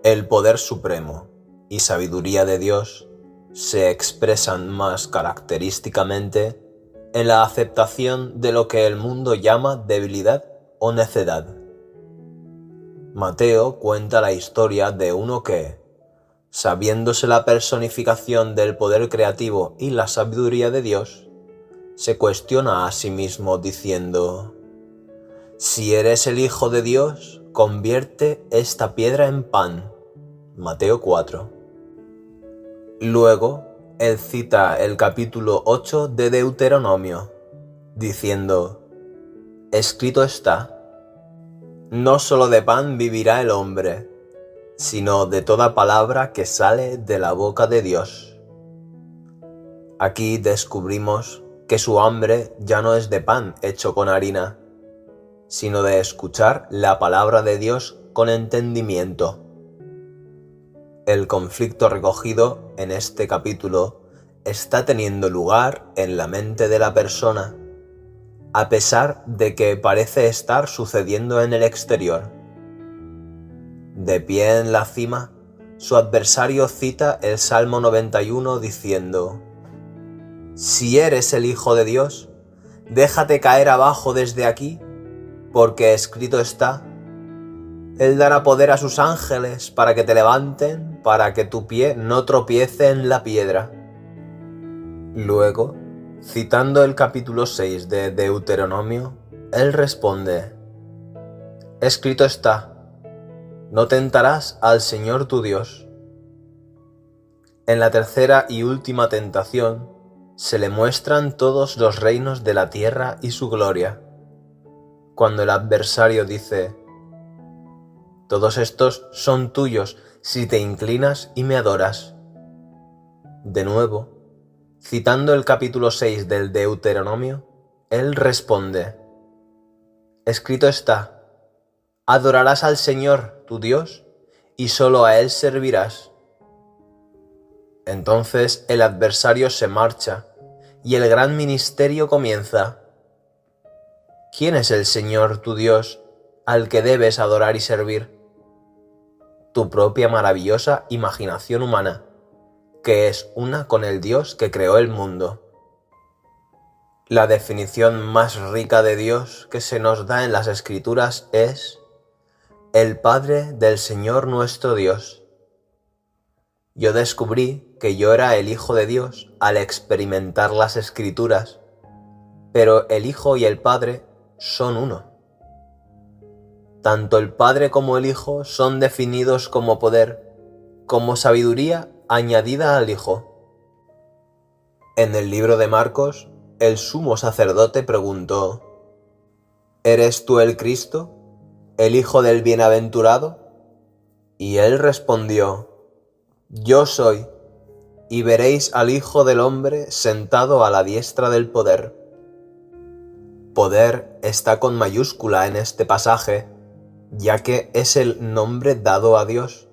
El poder supremo y sabiduría de Dios se expresan más característicamente en la aceptación de lo que el mundo llama debilidad o necedad. Mateo cuenta la historia de uno que, sabiéndose la personificación del poder creativo y la sabiduría de Dios, se cuestiona a sí mismo diciendo: «Si eres el Hijo de Dios, convierte esta piedra en pan». Mateo 4. Luego, él cita el capítulo 8 de Deuteronomio, diciendo: «Escrito está, no solo de pan vivirá el hombre, sino de toda palabra que sale de la boca de Dios». Aquí descubrimos que su hambre ya no es de pan hecho con harina, sino de escuchar la palabra de Dios con entendimiento. El conflicto recogido en este capítulo está teniendo lugar en la mente de la persona, a pesar de que parece estar sucediendo en el exterior. De pie en la cima, su adversario cita el Salmo 91 diciendo: «Si eres el Hijo de Dios, déjate caer abajo desde aquí, porque escrito está, Él dará poder a sus ángeles para que te levanten, para que tu pie no tropiece en la piedra». Luego, citando el capítulo 6 de Deuteronomio, él responde: «Escrito está, no tentarás al Señor tu Dios». En la tercera y última tentación, se le muestran todos los reinos de la tierra y su gloria. Cuando el adversario dice: «Todos estos son tuyos si te inclinas y me adoras». De nuevo, citando el capítulo 6 del Deuteronomio, él responde: «Escrito está, adorarás al Señor tu Dios y solo a Él servirás». Entonces el adversario se marcha y el gran ministerio comienza. ¿Quién es el Señor tu Dios al que debes adorar y servir? Tu propia maravillosa imaginación humana, que es una con el Dios que creó el mundo. La definición más rica de Dios que se nos da en las Escrituras es el Padre del Señor nuestro Dios. Yo descubrí que yo era el Hijo de Dios al experimentar las Escrituras, pero el Hijo y el Padre son uno. Tanto el Padre como el Hijo son definidos como poder, como sabiduría añadida al Hijo. En el libro de Marcos, el sumo sacerdote preguntó: «¿Eres tú el Cristo, el Hijo del Bienaventurado?» Y él respondió: «Yo soy, y veréis al Hijo del Hombre sentado a la diestra del poder». Poder está con mayúscula en este pasaje, ya que es el nombre dado a Dios.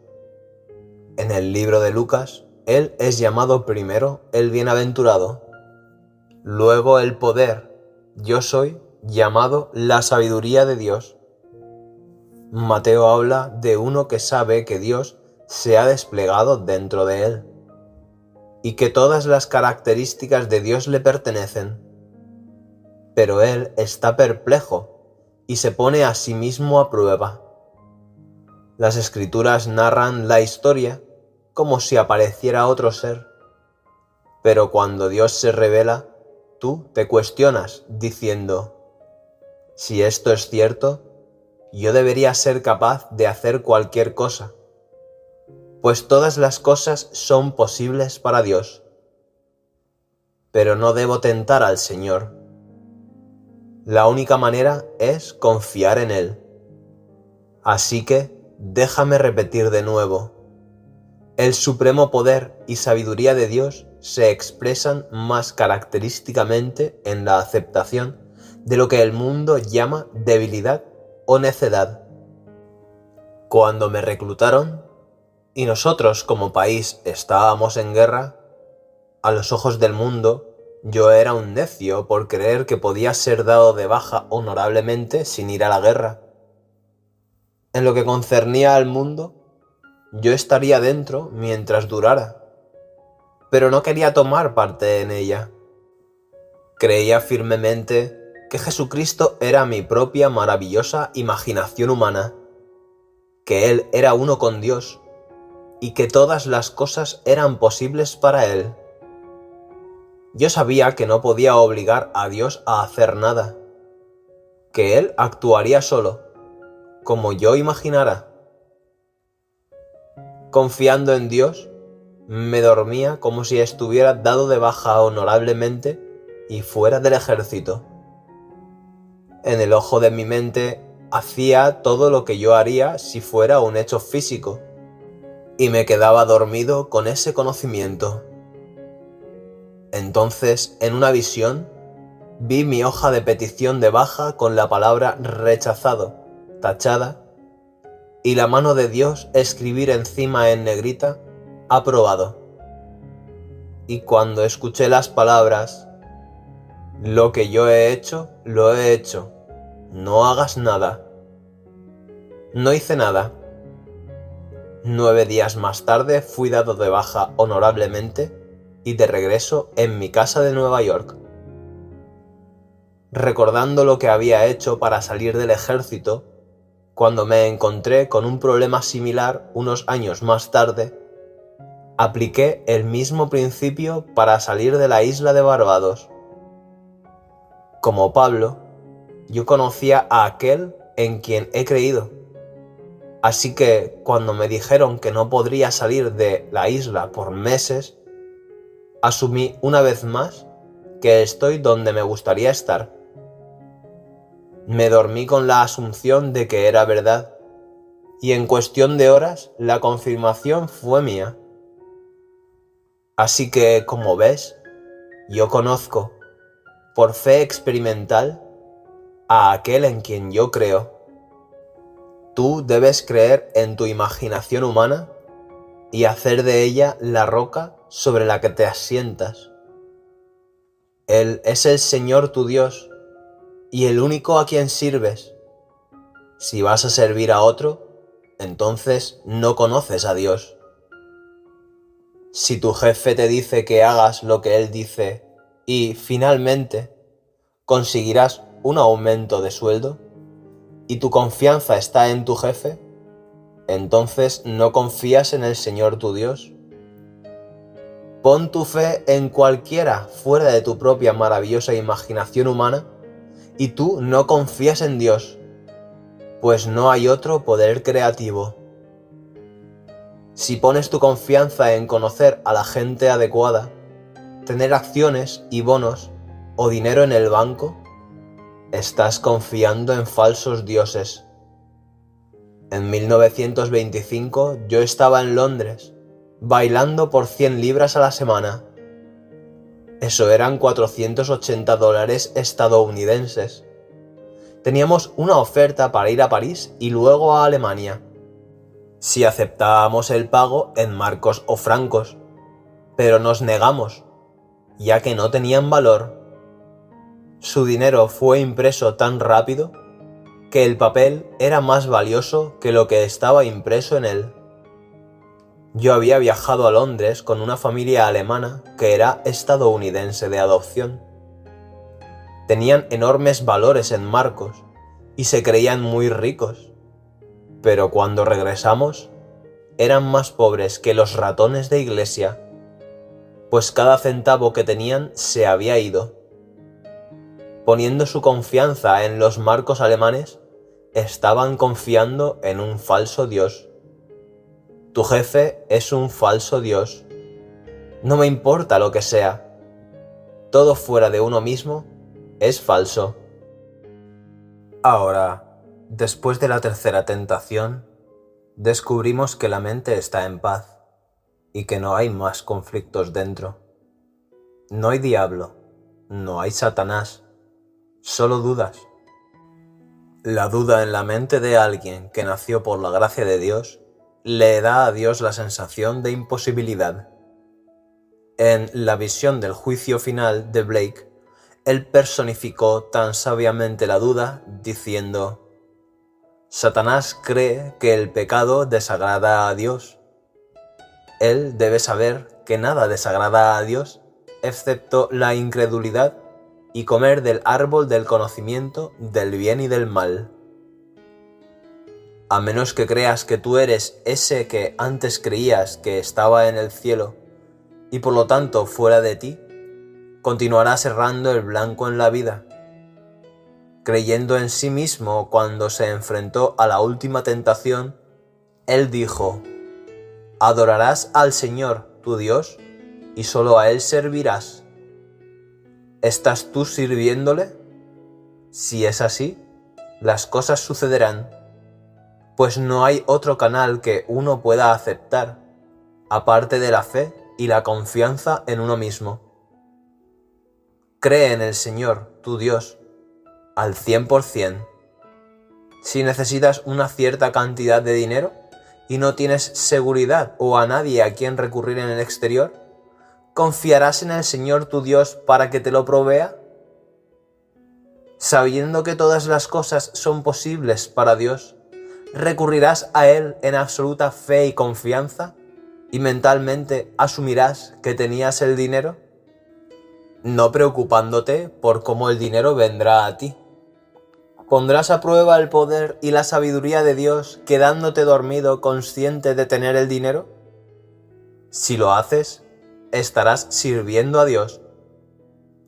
En el libro de Lucas, Él es llamado primero el Bienaventurado, luego el poder, yo soy, llamado la sabiduría de Dios. Mateo habla de uno que sabe que Dios se ha desplegado dentro de él y que todas las características de Dios le pertenecen. Pero él está perplejo y se pone a sí mismo a prueba. Las Escrituras narran la historia como si apareciera otro ser, pero cuando Dios se revela, tú te cuestionas diciendo: «Si esto es cierto, yo debería ser capaz de hacer cualquier cosa, pues todas las cosas son posibles para Dios. Pero no debo tentar al Señor. La única manera es confiar en Él. Así que déjame repetir de nuevo. El supremo poder y sabiduría de Dios se expresan más característicamente en la aceptación de lo que el mundo llama debilidad o necedad. Cuando me reclutaron, y nosotros como país estábamos en guerra, a los ojos del mundo, yo era un necio por creer que podía ser dado de baja honorablemente sin ir a la guerra. En lo que concernía al mundo, yo estaría dentro mientras durara, pero no quería tomar parte en ella. Creía firmemente que Jesucristo era mi propia maravillosa imaginación humana, que Él era uno con Dios y que todas las cosas eran posibles para Él. Yo sabía que no podía obligar a Dios a hacer nada, que Él actuaría solo, como yo imaginara. Confiando en Dios, me dormía como si estuviera dado de baja honorablemente y fuera del ejército. En el ojo de mi mente hacía todo lo que yo haría si fuera un hecho físico, y me quedaba dormido con ese conocimiento. Entonces, en una visión, vi mi hoja de petición de baja con la palabra rechazado, tachada, y la mano de Dios escribir encima en negrita, aprobado. Y cuando escuché las palabras, lo que yo he hecho, lo he hecho, no hagas nada. No hice nada. 9 días más tarde fui dado de baja honorablemente y de regreso en mi casa de Nueva York. Recordando lo que había hecho para salir del ejército, cuando me encontré con un problema similar unos años más tarde, apliqué el mismo principio para salir de la isla de Barbados. Como Pablo, yo conocía a aquel en quien he creído. Así que cuando me dijeron que no podría salir de la isla por meses, asumí una vez más que estoy donde me gustaría estar. Me dormí con la asunción de que era verdad, y en cuestión de horas la confirmación fue mía. Así que, como ves, yo conozco, por fe experimental, a aquel en quien yo creo. Tú debes creer en tu imaginación humana y hacer de ella la roca sobre la que te asientas. Él es el Señor tu Dios y el único a quien sirves. Si vas a servir a otro, entonces no conoces a Dios. Si tu jefe te dice que hagas lo que él dice y, finalmente, conseguirás un aumento de sueldo, y tu confianza está en tu jefe, entonces no confías en el Señor tu Dios. Pon tu fe en cualquiera fuera de tu propia maravillosa imaginación humana y tú no confías en Dios, pues no hay otro poder creativo. Si pones tu confianza en conocer a la gente adecuada, tener acciones y bonos o dinero en el banco, estás confiando en falsos dioses. En 1925 yo estaba en Londres, bailando por 100 libras a la semana. Eso eran $480 estadounidenses. Teníamos una oferta para ir a París y luego a Alemania, si aceptábamos el pago en marcos o francos, pero nos negamos, ya que no tenían valor. Su dinero fue impreso tan rápido que el papel era más valioso que lo que estaba impreso en él. Yo había viajado a Londres con una familia alemana que era estadounidense de adopción. Tenían enormes valores en marcos y se creían muy ricos, pero cuando regresamos eran más pobres que los ratones de iglesia, pues cada centavo que tenían se había ido. Poniendo su confianza en los marcos alemanes, estaban confiando en un falso Dios. Tu jefe es un falso Dios. No me importa lo que sea. Todo fuera de uno mismo es falso. Ahora, después de la tercera tentación, descubrimos que la mente está en paz y que no hay más conflictos dentro. No hay diablo, no hay Satanás, solo dudas. La duda en la mente de alguien que nació por la gracia de Dios le da a Dios la sensación de imposibilidad. En La visión del juicio final de Blake, él personificó tan sabiamente la duda diciendo: Satanás cree que el pecado desagrada a Dios Él debe saber que nada desagrada a Dios, excepto la incredulidad y comer del árbol del conocimiento del bien y del mal. A menos que creas que tú eres ese que antes creías que estaba en el cielo y por lo tanto fuera de ti, continuarás errando el blanco en la vida, creyendo en sí mismo. Cuando se enfrentó a la última tentación, él dijo: adorarás al Señor, tu Dios, y solo a Él servirás. ¿Estás tú sirviéndole? Si es así, las cosas sucederán, pues no hay otro canal que uno pueda aceptar, aparte de la fe y la confianza en uno mismo. Cree en el Señor, tu Dios, al 100%. Si necesitas una cierta cantidad de dinero y no tienes seguridad o a nadie a quien recurrir en el exterior, ¿confiarás en el Señor tu Dios para que te lo provea? Sabiendo que todas las cosas son posibles para Dios, ¿recurrirás a Él en absoluta fe y confianza y mentalmente asumirás que tenías el dinero? No preocupándote por cómo el dinero vendrá a ti. ¿Pondrás a prueba el poder y la sabiduría de Dios quedándote dormido consciente de tener el dinero? Si lo haces, estarás sirviendo a Dios,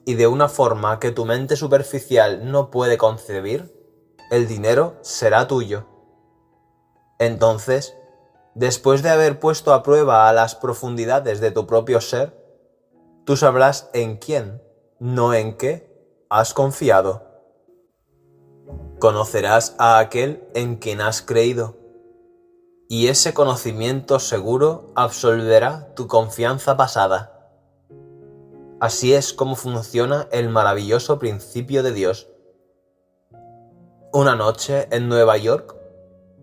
y de una forma que tu mente superficial no puede concebir, el dinero será tuyo. Entonces, después de haber puesto a prueba a las profundidades de tu propio ser, tú sabrás en quién, no en qué, has confiado. Conocerás a aquel en quien has creído, y ese conocimiento seguro absolverá tu confianza pasada. Así es como funciona el maravilloso principio de Dios. Una noche en Nueva York,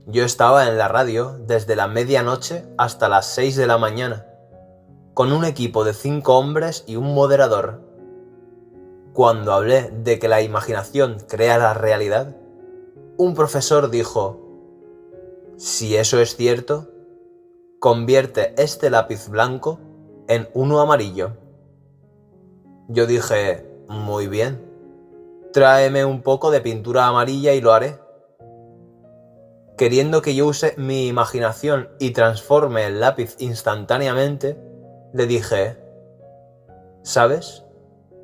yo estaba en la radio desde la medianoche hasta las 6 de la mañana, con un equipo de 5 hombres y un moderador. Cuando hablé de que la imaginación crea la realidad, un profesor dijo: si eso es cierto, convierte este lápiz blanco en uno amarillo. Yo dije: muy bien, tráeme un poco de pintura amarilla y lo haré. Queriendo que yo use mi imaginación y transforme el lápiz instantáneamente, le dije: ¿sabes?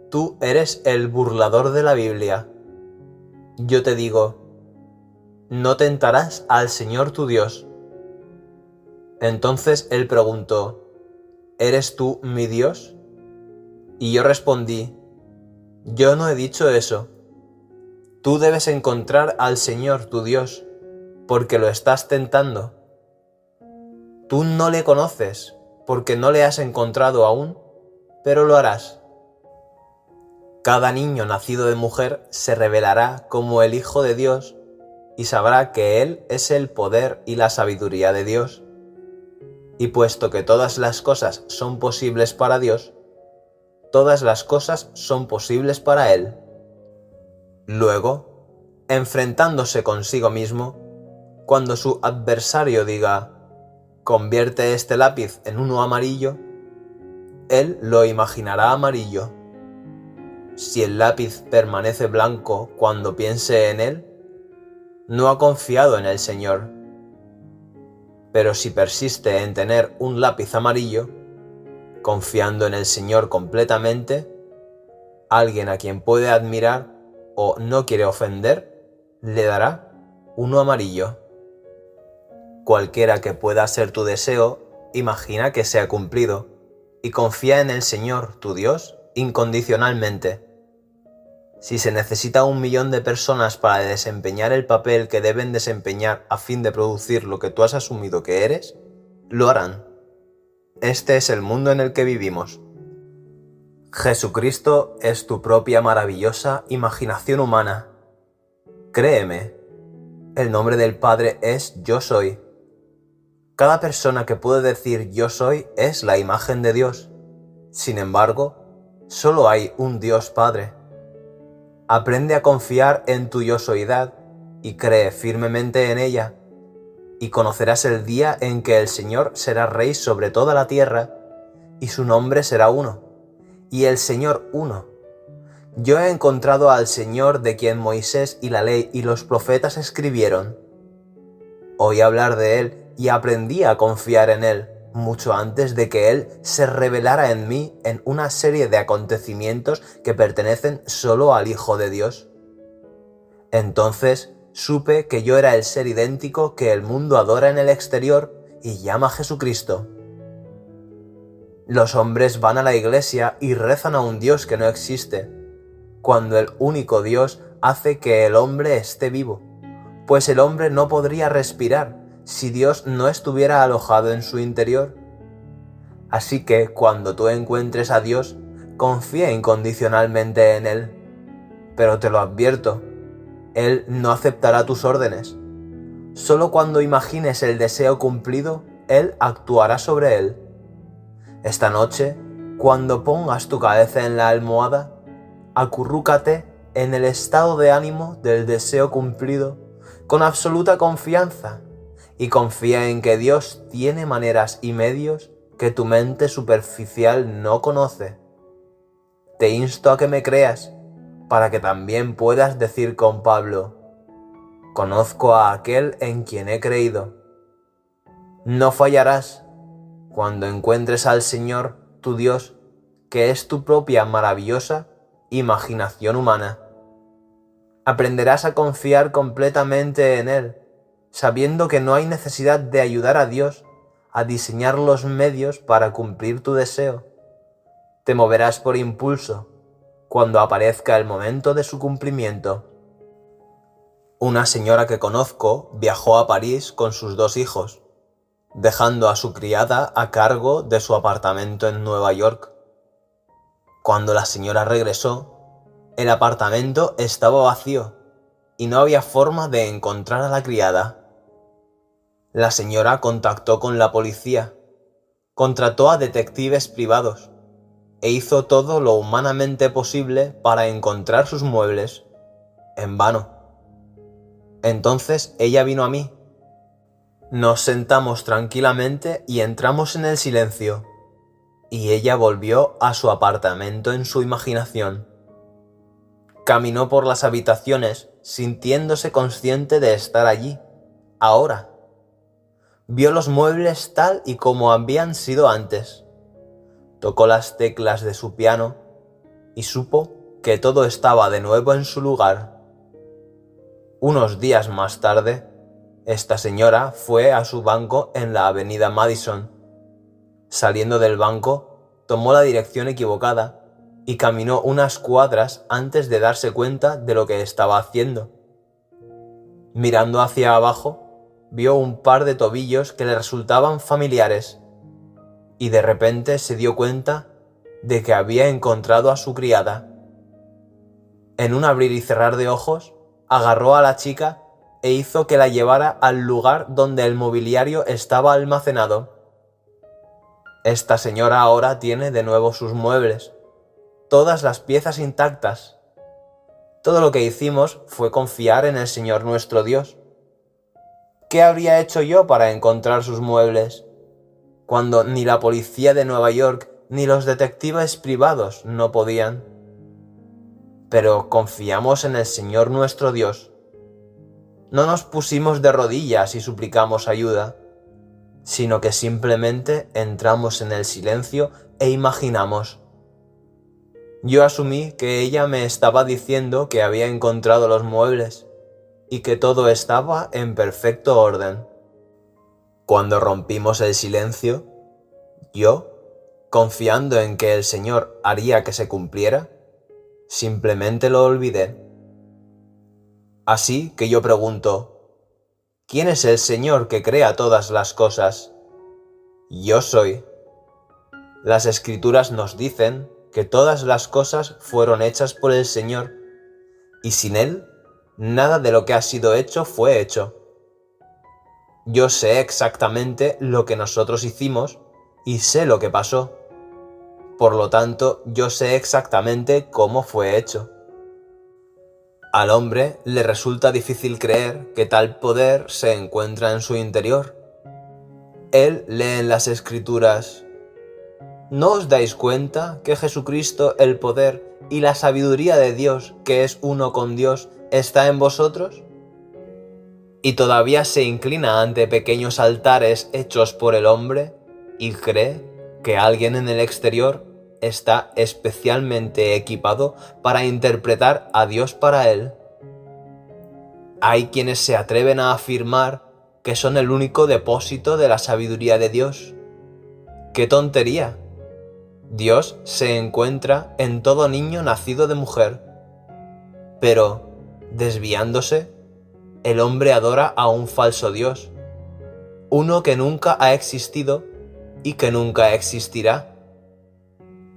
Tú eres el burlador de la Biblia. Yo te digo: no tentarás al Señor tu Dios. Entonces él preguntó: ¿eres tú mi Dios? Y yo respondí: yo no he dicho eso. Tú debes encontrar al Señor tu Dios, porque lo estás tentando. Tú no le conoces, porque no le has encontrado aún, pero lo harás. Cada niño nacido de mujer se revelará como el Hijo de Dios y sabrá que Él es el poder y la sabiduría de Dios. Y puesto que todas las cosas son posibles para Dios, todas las cosas son posibles para Él. Luego, enfrentándose consigo mismo, cuando su adversario diga: convierte este lápiz en uno amarillo, él lo imaginará amarillo. Si el lápiz permanece blanco cuando piense en él, no ha confiado en el Señor. Pero si persiste en tener un lápiz amarillo, confiando en el Señor completamente, alguien a quien puede admirar o no quiere ofender, le dará uno amarillo. Cualquiera que pueda ser tu deseo, imagina que se ha cumplido y confía en el Señor, tu Dios, incondicionalmente. Si se necesita 1 millón de personas para desempeñar el papel que deben desempeñar a fin de producir lo que tú has asumido que eres, lo harán. Este es el mundo en el que vivimos. Jesucristo es tu propia maravillosa imaginación humana. Créeme, el nombre del Padre es Yo Soy. Cada persona que puede decir Yo Soy es la imagen de Dios. Sin embargo, solo hay un Dios Padre. Aprende a confiar en tu yo-soidad y cree firmemente en ella. y conocerás el día en que el Señor será rey sobre toda la tierra, y su nombre será uno, y el Señor uno. Yo he encontrado al Señor de quien Moisés y la ley y los profetas escribieron. Oí hablar de Él y aprendí a confiar en Él, mucho antes de que Él se revelara en mí en una serie de acontecimientos que pertenecen solo al Hijo de Dios. Entonces supe que yo era el ser idéntico que el mundo adora en el exterior y llama Jesucristo. Los hombres van a la iglesia y rezan a un Dios que no existe, cuando el único Dios hace que el hombre esté vivo, pues el hombre no podría respirar si Dios no estuviera alojado en su interior. Así que cuando tú encuentres a Dios, confía incondicionalmente en Él. Pero te lo advierto, Él no aceptará tus órdenes. Solo cuando imagines el deseo cumplido, Él actuará sobre él. Esta noche, cuando pongas tu cabeza en la almohada, acurrúcate en el estado de ánimo del deseo cumplido con absoluta confianza y confía en que Dios tiene maneras y medios que tu mente superficial no conoce. Te insto a que me creas para que también puedas decir con Pablo: conozco a aquel en quien he creído. No fallarás cuando encuentres al Señor, tu Dios, que es tu propia maravillosa imaginación humana. Aprenderás a confiar completamente en Él, sabiendo que no hay necesidad de ayudar a Dios a diseñar los medios para cumplir tu deseo. Te moverás por impulso cuando aparezca el momento de su cumplimiento. Una señora que conozco viajó a París con sus 2 hijos, dejando a su criada a cargo de su apartamento en Nueva York. Cuando la señora regresó, el apartamento estaba vacío y no había forma de encontrar a la criada. La señora contactó con la policía, contrató a detectives privados e hizo todo lo humanamente posible para encontrar sus muebles. En vano. Entonces ella vino a mí. Nos sentamos tranquilamente y entramos en el silencio, y ella volvió a su apartamento en su imaginación. Caminó por las habitaciones sintiéndose consciente de estar allí, ahora. Vio los muebles tal y como habían sido antes. Tocó las teclas de su piano y supo que todo estaba de nuevo en su lugar. Unos días más tarde, esta señora fue a su banco en la avenida Madison. Saliendo del banco, tomó la dirección equivocada y caminó unas cuadras antes de darse cuenta de lo que estaba haciendo. Mirando hacia abajo, vio un par de tobillos que le resultaban familiares y de repente se dio cuenta de que había encontrado a su criada. En un abrir y cerrar de ojos, agarró a la chica e hizo que la llevara al lugar donde el mobiliario estaba almacenado. Esta señora ahora tiene de nuevo sus muebles, todas las piezas intactas. Todo lo que hicimos fue confiar en el Señor nuestro Dios. ¿Qué habría hecho yo para encontrar sus muebles, cuando ni la policía de Nueva York ni los detectives privados no podían? Pero confiamos en el Señor nuestro Dios. No nos pusimos de rodillas y suplicamos ayuda, sino que simplemente entramos en el silencio e imaginamos. Yo asumí que ella me estaba diciendo que había encontrado los muebles y que todo estaba en perfecto orden. Cuando rompimos el silencio, yo, confiando en que el Señor haría que se cumpliera, simplemente lo olvidé. Así que yo pregunto: ¿quién es el Señor que crea todas las cosas? Yo soy. Las Escrituras nos dicen que todas las cosas fueron hechas por el Señor, y sin Él, nada de lo que ha sido hecho fue hecho. Yo sé exactamente lo que nosotros hicimos y sé lo que pasó. Por lo tanto, yo sé exactamente cómo fue hecho. Al hombre le resulta difícil creer que tal poder se encuentra en su interior. Él lee en las Escrituras: ¿no os dais cuenta que Jesucristo, el poder y la sabiduría de Dios, que es uno con Dios, está en vosotros? Y todavía se inclina ante pequeños altares hechos por el hombre y cree que alguien en el exterior está especialmente equipado para interpretar a Dios para él. Hay quienes se atreven a afirmar que son el único depósito de la sabiduría de Dios. ¡Qué tontería! Dios se encuentra en todo niño nacido de mujer. Pero, desviándose, el hombre adora a un falso Dios, uno que nunca ha existido y que nunca existirá.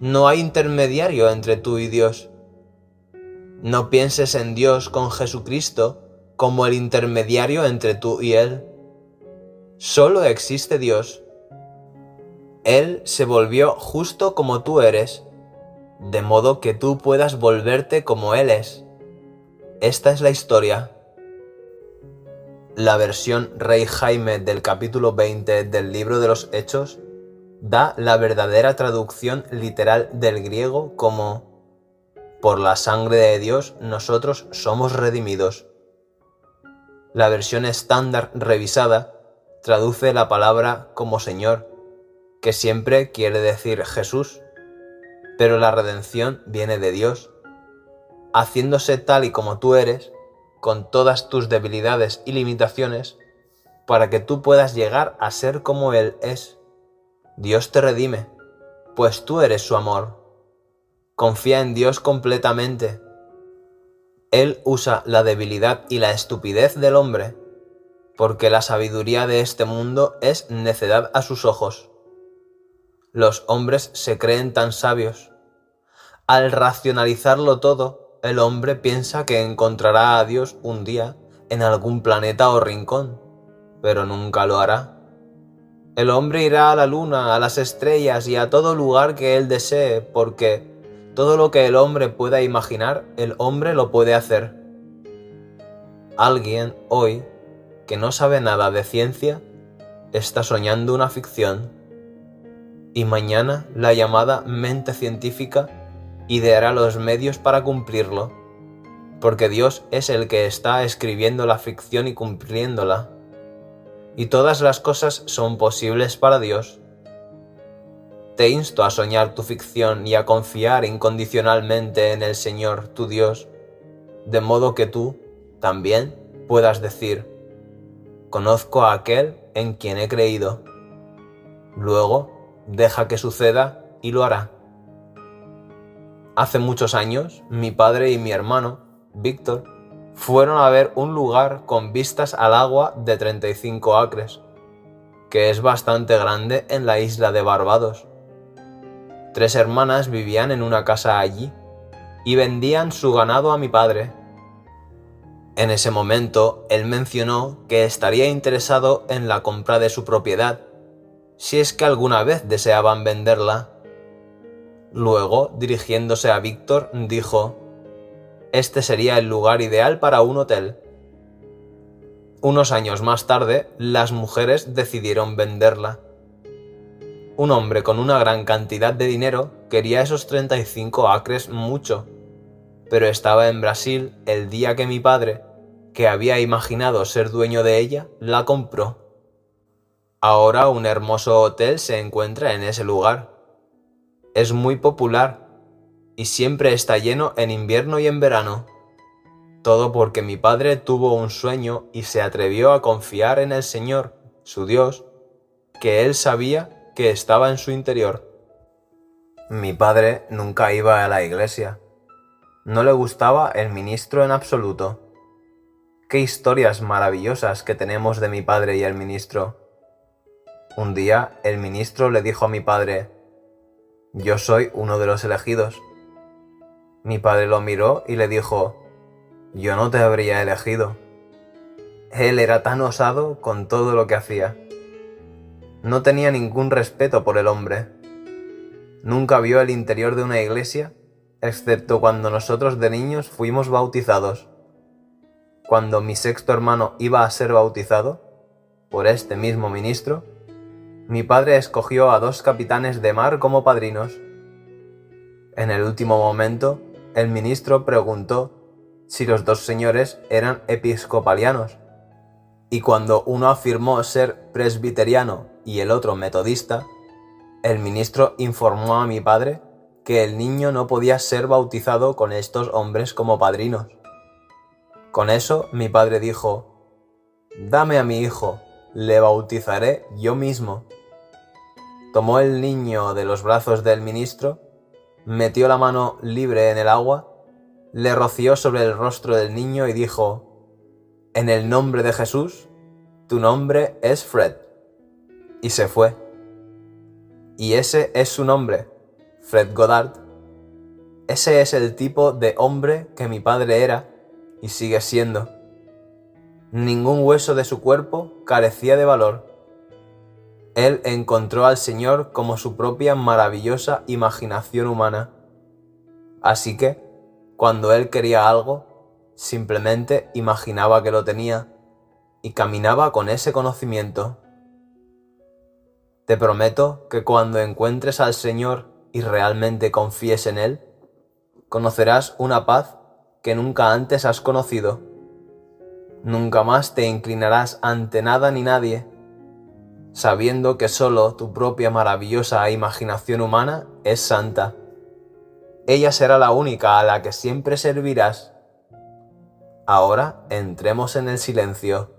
No hay intermediario entre tú y Dios. No pienses en Dios con Jesucristo como el intermediario entre tú y Él. Solo existe Dios. Él se volvió justo como tú eres, de modo que tú puedas volverte como Él es. Esta es la historia. La versión Rey Jaime del capítulo 20 del libro de los Hechos da la verdadera traducción literal del griego como: por la sangre de Dios nosotros somos redimidos. La versión estándar revisada traduce la palabra como Señor, que siempre quiere decir Jesús, pero la redención viene de Dios, haciéndose tal y como tú eres, con todas tus debilidades y limitaciones, para que tú puedas llegar a ser como Él es. Dios te redime, pues tú eres su amor. Confía en Dios completamente. Él usa la debilidad y la estupidez del hombre, porque la sabiduría de este mundo es necedad a sus ojos. Los hombres se creen tan sabios. Al racionalizarlo todo, el hombre piensa que encontrará a Dios un día en algún planeta o rincón, pero nunca lo hará. El hombre irá a la luna, a las estrellas y a todo lugar que él desee, porque todo lo que el hombre pueda imaginar, el hombre lo puede hacer. Alguien hoy, que no sabe nada de ciencia, está soñando una ficción, y mañana la llamada mente científica ideará los medios para cumplirlo, porque Dios es el que está escribiendo la ficción y cumpliéndola. Y todas las cosas son posibles para Dios. Te insto a soñar tu ficción y a confiar incondicionalmente en el Señor, tu Dios, de modo que tú, también, puedas decir: conozco a aquel en quien he creído. Luego, deja que suceda y lo hará. Hace muchos años, mi padre y mi hermano, Víctor, fueron a ver un lugar con vistas al agua de 35 acres, que es bastante grande en la isla de Barbados. 3 hermanas vivían en una casa allí y vendían su ganado a mi padre. En ese momento, él mencionó que estaría interesado en la compra de su propiedad, si es que alguna vez deseaban venderla. Luego, dirigiéndose a Víctor, dijo: este sería el lugar ideal para un hotel. Unos años más tarde, las mujeres decidieron venderla. Un hombre con una gran cantidad de dinero quería esos 35 acres mucho, pero estaba en Brasil el día que mi padre, que había imaginado ser dueño de ella, la compró. Ahora un hermoso hotel se encuentra en ese lugar. Es muy popular y siempre está lleno en invierno y en verano. Todo porque mi padre tuvo un sueño y se atrevió a confiar en el Señor, su Dios, que él sabía que estaba en su interior. Mi padre nunca iba a la iglesia. No le gustaba el ministro en absoluto. Qué historias maravillosas que tenemos de mi padre y el ministro. Un día el ministro le dijo a mi padre: yo soy uno de los elegidos. Mi padre lo miró y le dijo: yo no te habría elegido. Él era tan osado con todo lo que hacía. No tenía ningún respeto por el hombre. Nunca vio el interior de una iglesia, excepto cuando nosotros de niños fuimos bautizados. cuando mi sexto hermano iba a ser bautizado por este mismo ministro, mi padre escogió a 2 capitanes de mar como padrinos. En el último momento, el ministro preguntó si los 2 señores eran episcopalianos, y cuando uno afirmó ser presbiteriano y el otro metodista, el ministro informó a mi padre que el niño no podía ser bautizado con estos hombres como padrinos. Con eso mi padre dijo: «Dame a mi hijo, le bautizaré yo mismo». Tomó el niño de los brazos del ministro, metió la mano libre en el agua, le roció sobre el rostro del niño y dijo: «En el nombre de Jesús, tu nombre es Fred». Y se fue. Y ese es su nombre, Fred Goddard. Ese es el tipo de hombre que mi padre era y sigue siendo. Ningún hueso de su cuerpo carecía de valor. Él encontró al Señor como su propia maravillosa imaginación humana. Así que, cuando él quería algo, simplemente imaginaba que lo tenía y caminaba con ese conocimiento. Te prometo que cuando encuentres al Señor y realmente confíes en Él, conocerás una paz que nunca antes has conocido. Nunca más te inclinarás ante nada ni nadie, sabiendo que solo tu propia maravillosa imaginación humana es santa. Ella será la única a la que siempre servirás. Ahora entremos en el silencio.